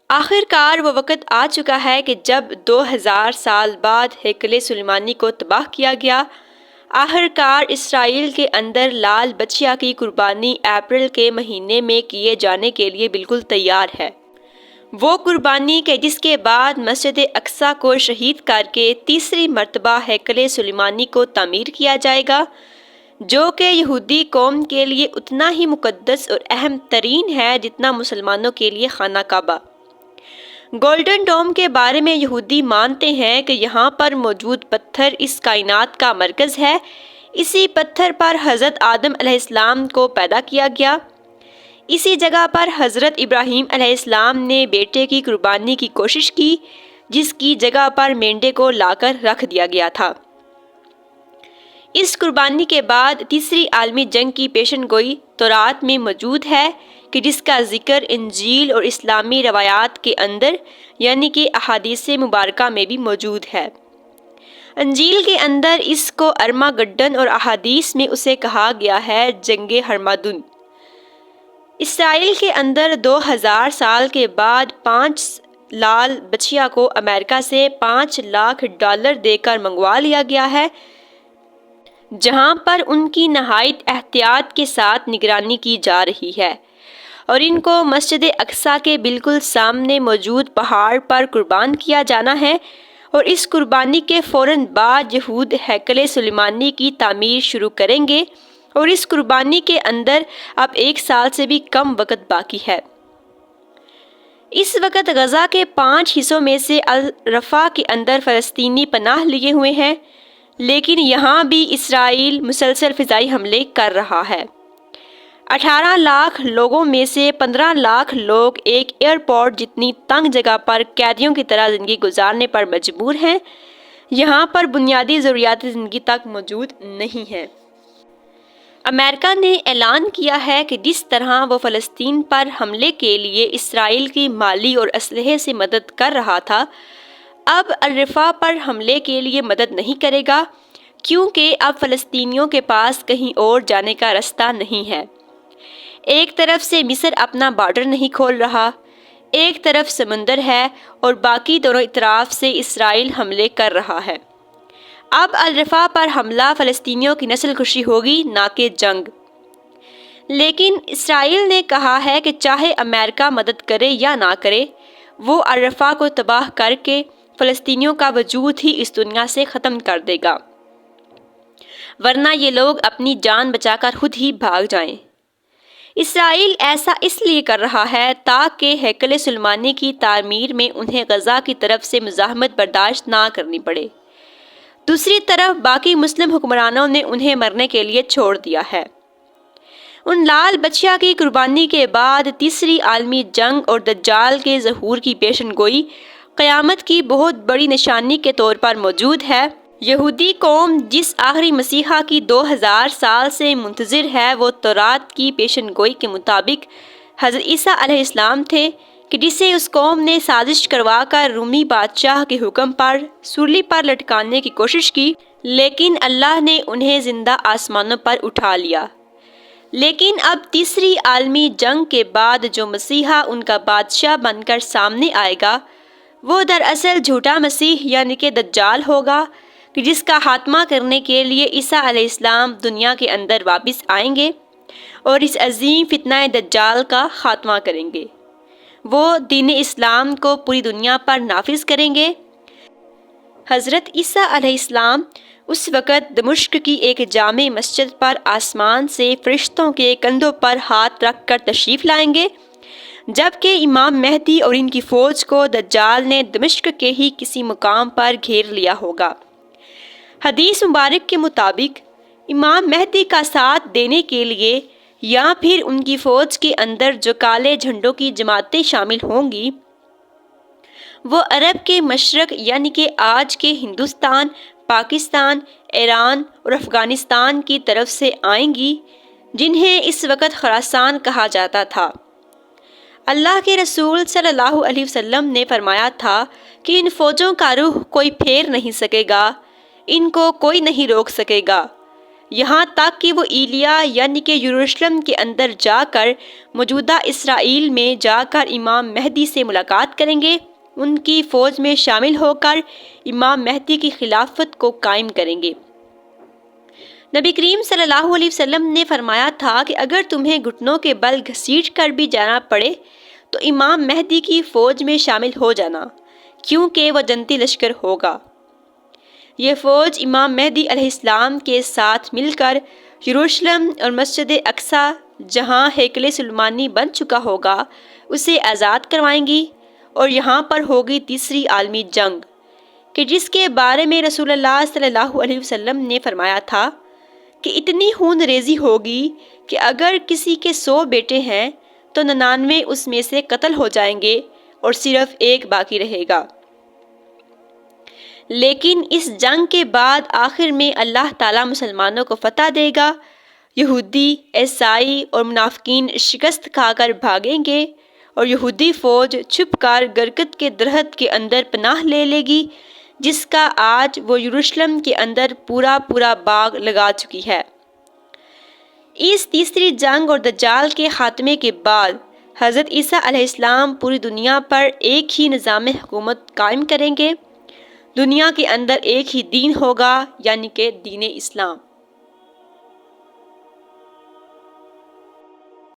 آخر کار وہ وقت آ چکا ہے کہ جب 2000 سال بعد ہیکل سلیمانی کو تباہ کیا گیا، آخر کار اسرائیل کے اندر لال بچیا کی قربانی اپریل کے مہینے میں کیے جانے کے لیے بالکل تیار ہے۔ وہ قربانی کہ جس کے بعد مسجد اقصی کو شہید کر کے تیسری مرتبہ ہیکل سلیمانی کو تعمیر کیا جائے گا، جو کہ یہودی قوم کے لیے اتنا ہی مقدس اور اہم ترین ہے جتنا مسلمانوں کے لیے خانہ کعبہ۔ گولڈن ڈوم کے بارے میں یہودی مانتے ہیں کہ یہاں پر موجود پتھر اس کائنات کا مرکز ہے۔ اسی پتھر پر حضرت آدم علیہ السلام کو پیدا کیا گیا۔ اسی جگہ پر حضرت ابراہیم علیہ السلام نے بیٹے کی قربانی کی کوشش کی، جس کی جگہ پر مینڈے کو لا کر رکھ دیا گیا تھا۔ اس قربانی کے بعد تیسری عالمی جنگ کی پیشن گوئی تورات میں موجود ہے کہ جس کا ذکر انجیل اور اسلامی روایات کے اندر یعنی کہ احادیث مبارکہ میں بھی موجود ہے۔ انجیل کے اندر اس کو ارماگڈن اور احادیث میں اسے کہا گیا ہے جنگ ہرمدن۔ اسرائیل کے اندر 2000 سال کے بعد 5 لال بچیا کو امریکہ سے $5 لاکھ دے کر منگوا لیا گیا ہے، جہاں پر ان کی نہایت احتیاط کے ساتھ نگرانی کی جا رہی ہے، اور ان کو مسجد اقصی کے بالکل سامنے موجود پہاڑ پر قربان کیا جانا ہے، اور اس قربانی کے فوراً بعد یہود ہیکل سلیمانی کی تعمیر شروع کریں گے، اور اس قربانی کے اندر اب 1 سال سے بھی کم وقت باقی ہے۔ اس وقت غزہ کے 5 حصوں میں سے الرفا کے اندر فلسطینی پناہ لیے ہوئے ہیں، لیکن یہاں بھی اسرائیل مسلسل فضائی حملے کر رہا ہے۔ 18 لاکھ لوگوں میں سے 15 لاکھ لوگ ایک ایئرپورٹ جتنی تنگ جگہ پر قیدیوں کی طرح زندگی گزارنے پر مجبور ہیں۔ یہاں پر بنیادی ضروریات زندگی تک موجود نہیں ہیں۔ امریکہ نے اعلان کیا ہے کہ جس طرح وہ فلسطین پر حملے کے لیے اسرائیل کی مالی اور اسلحے سے مدد کر رہا تھا، اب الرفا پر حملے کے لیے مدد نہیں کرے گا، کیونکہ اب فلسطینیوں کے پاس کہیں اور جانے کا راستہ نہیں ہے۔ ایک طرف سے مصر اپنا بارڈر نہیں کھول رہا، ایک طرف سمندر ہے، اور باقی دونوں اطراف سے اسرائیل حملے کر رہا ہے۔ اب الرفا پر حملہ فلسطینیوں کی نسل کشی ہوگی، نہ کہ جنگ۔ لیکن اسرائیل نے کہا ہے کہ چاہے امریکہ مدد کرے یا نہ کرے، وہ الرفا کو تباہ کر کے فلسطینیوں کا وجود ہی اس دنیا سے ختم کر دے گا، ورنہ یہ لوگ اپنی جان بچا کر خود ہی بھاگ جائیں۔ اسرائیل ایسا اس لیے کر رہا ہے تاکہ ہیکل سلیمانی کی تعمیر میں انہیں غزہ کی طرف سے مزاحمت برداشت نہ کرنی پڑے۔ دوسری طرف باقی مسلم حکمرانوں نے انہیں مرنے کے لیے چھوڑ دیا ہے۔ ان لال بچیا کی قربانی کے بعد تیسری عالمی جنگ اور دجال کے ظہور کی پیشن گوئی قیامت کی بہت بڑی نشانی کے طور پر موجود ہے۔ یہودی قوم جس آخری مسیحا کی 2000 سال سے منتظر ہے، وہ تورات کی پیشن گوئی کے مطابق حضرت عیسیٰ علیہ السلام تھے، کہ جسے اس قوم نے سازش کروا کر رومی بادشاہ کے حکم پر سولی پر لٹکانے کی کوشش کی، لیکن اللہ نے انہیں زندہ آسمانوں پر اٹھا لیا۔ لیکن اب تیسری عالمی جنگ کے بعد جو مسیحا ان کا بادشاہ بن کر سامنے آئے گا، وہ دراصل جھوٹا مسیح یعنی کہ دجال ہوگا، کہ جس کا خاتمہ کرنے کے لیے عیسیٰ علیہ السلام دنیا کے اندر واپس آئیں گے اور اس عظیم فتنہ دجال کا خاتمہ کریں گے۔ وہ دین اسلام کو پوری دنیا پر نافذ کریں گے۔ حضرت عیسیٰ علیہ السلام اس وقت دمشق کی ایک جامع مسجد پر آسمان سے فرشتوں کے کندھوں پر ہاتھ رکھ کر تشریف لائیں گے، جبکہ امام مہدی اور ان کی فوج کو دجال نے دمشق کے ہی کسی مقام پر گھیر لیا ہوگا۔ حدیث مبارک کے مطابق امام مہدی کا ساتھ دینے کے لیے یا پھر ان کی فوج کے اندر جو کالے جھنڈوں کی جماعتیں شامل ہوں گی، وہ عرب کے مشرق یعنی کہ آج کے ہندوستان، پاکستان، ایران اور افغانستان کی طرف سے آئیں گی، جنہیں اس وقت خراسان کہا جاتا تھا۔ اللہ کے رسول صلی اللہ علیہ وسلم نے فرمایا تھا کہ ان فوجوں کا رخ کوئی پھیر نہیں سکے گا، ان کو کوئی نہیں روک سکے گا۔ یہاں تک کہ وہ ایلیا یعنی کہ یروشلم کے اندر جا کر موجودہ اسرائیل میں جا کر امام مہدی سے ملاقات کریں گے، ان کی فوج میں شامل ہو کر امام مہدی کی خلافت کو قائم کریں گے۔ نبی کریم صلی اللہ علیہ وسلم نے فرمایا تھا کہ اگر تمہیں گھٹنوں کے بل گھسیٹ کر بھی جانا پڑے تو امام مہدی کی فوج میں شامل ہو جانا، کیونکہ وہ جنتی لشکر ہوگا۔ یہ فوج امام مہدی علیہ السلام کے ساتھ مل کر یروشلم اور مسجد اقصیٰ جہاں ہیکل سلیمانی بن چکا ہوگا اسے آزاد کروائیں گی، اور یہاں پر ہوگی تیسری عالمی جنگ، کہ جس کے بارے میں رسول اللہ صلی اللہ علیہ وسلم نے فرمایا تھا کہ اتنی خون ریزی ہوگی کہ اگر کسی کے 100 بیٹے ہیں تو 99 اس میں سے قتل ہو جائیں گے اور صرف ایک باقی رہے گا۔ لیکن اس جنگ کے بعد آخر میں اللہ تعالیٰ مسلمانوں کو فتح دے گا، یہودی، عیسائی اور منافقین شکست کھا کر بھاگیں گے، اور یہودی فوج چھپ کر گرگد کے درخت کے اندر پناہ لے لے گی، جس کا آج وہ یروشلم کے اندر پورا باغ لگا چکی ہے۔ اس تیسری جنگ اور دجال کے خاتمے کے بعد حضرت عیسیٰ علیہ السلام پوری دنیا پر ایک ہی نظام حکومت قائم کریں گے۔ دنیا کے اندر ایک ہی دین ہوگا، یعنی کہ دین اسلام۔